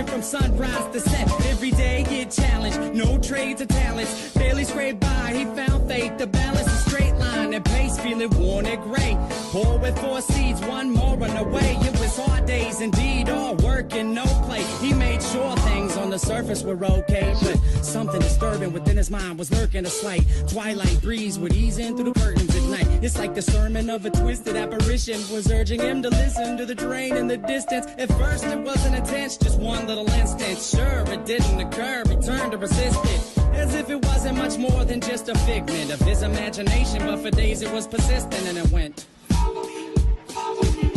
from sunrise to set. Every day get challenged, no trades or talents. Barely scraped by, he found faith to balance a straight line and pace, feeling worn and gray. Poor with 4 seeds, one more on the way. It was hard days indeed, all work and no play. He made sure things on the surface were okay, but something disturbing within his mind was lurking. A slight twilight breeze would ease in through the curtains at night. It's like the sermon of a twisted apparition was urging him to listen to the train in the distance. At first it wasn't intense, just one little instant. Sure, it didn't occur, he turned to resist it, as if it wasn't much more than just a figment of his imagination. But for days it was persistent, and it went, follow me, follow me,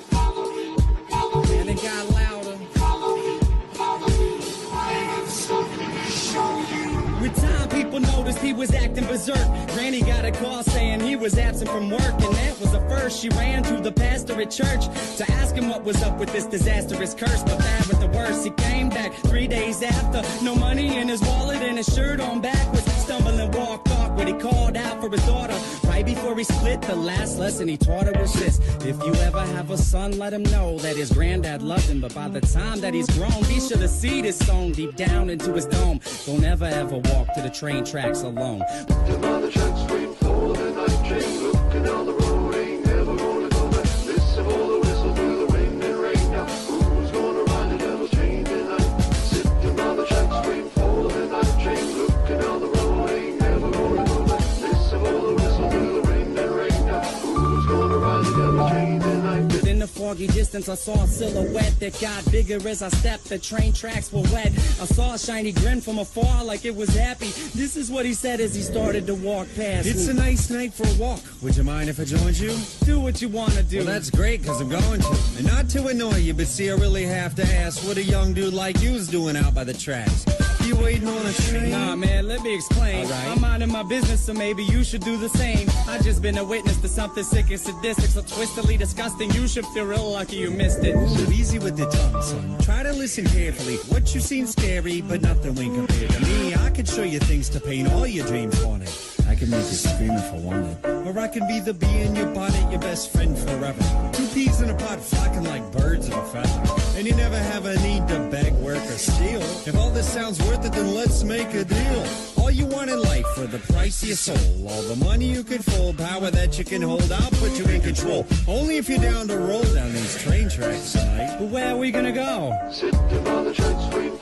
follow me, follow me. And it got louder, follow me, follow me, I have something to show you. With time, people noticed he was acting berserk. Granny got a call saying he was absent from work, and that was the first. She ran to the pastor at church to ask him what was up with this disastrous curse. But bad with the worst, he came back 3 days after. No money in his wallet and his shirt on backwards. Stumbling, walked awkward. He called out for his daughter. Right before he split, the last lesson he taught her was this: if you ever have a son, let him know that his granddad loved him. But by the time that he's grown, be sure the seed is sown deep down into his dome. Don't ever walk to the train tracks alone. The mother tracks wait for the night train, looking down the road, ain't never gonna go back. Listen for the whistle through the wind and rain. Now who's gonna ride the devil's train tonight? Sitting on the tracks waiting for the night train, looking down the road, ain't never gonna go back. Listen for the whistle through the wind and rain. Now who's gonna ride the devil's train tonight? Within the foggy distance, I saw a silhouette that got bigger as I stepped. The train tracks were wet. I saw a shiny grin from afar like it was happy. This is what he said as he started to walk past It's me. a nice night for a walk. Would you mind if I joined you? Do what you want to do. Well, that's great, because I'm going to. And not to annoy you, but see, I really have to ask what a young dude like you's doing out by the tracks. You waiting on a train? Nah, man, let me explain. All right. I'm minding my business, so maybe you should do the same. I just been a witness to something sick and sadistic, so twistedly disgusting. You should feel real lucky you missed it. Ooh, easy with the tongue, son. Try to listen carefully. What you seen scary, but nothing when compared to me. I could show you things to paint all your dreams wanted. I can make you scream if I wanted. Or I can be the bee in your bonnet, your best friend forever. 2 peas in a pot flocking like birds of a feather. And you never have a need to beg, work, or steal. If all this sounds worth it, then let's make a deal. All you want in life for the price of your soul. All the money you can fold, power that you can hold, I'll put you in control. Only if you're down to roll down these train tracks tonight. But where are we gonna go? Sitting on the tracks waiting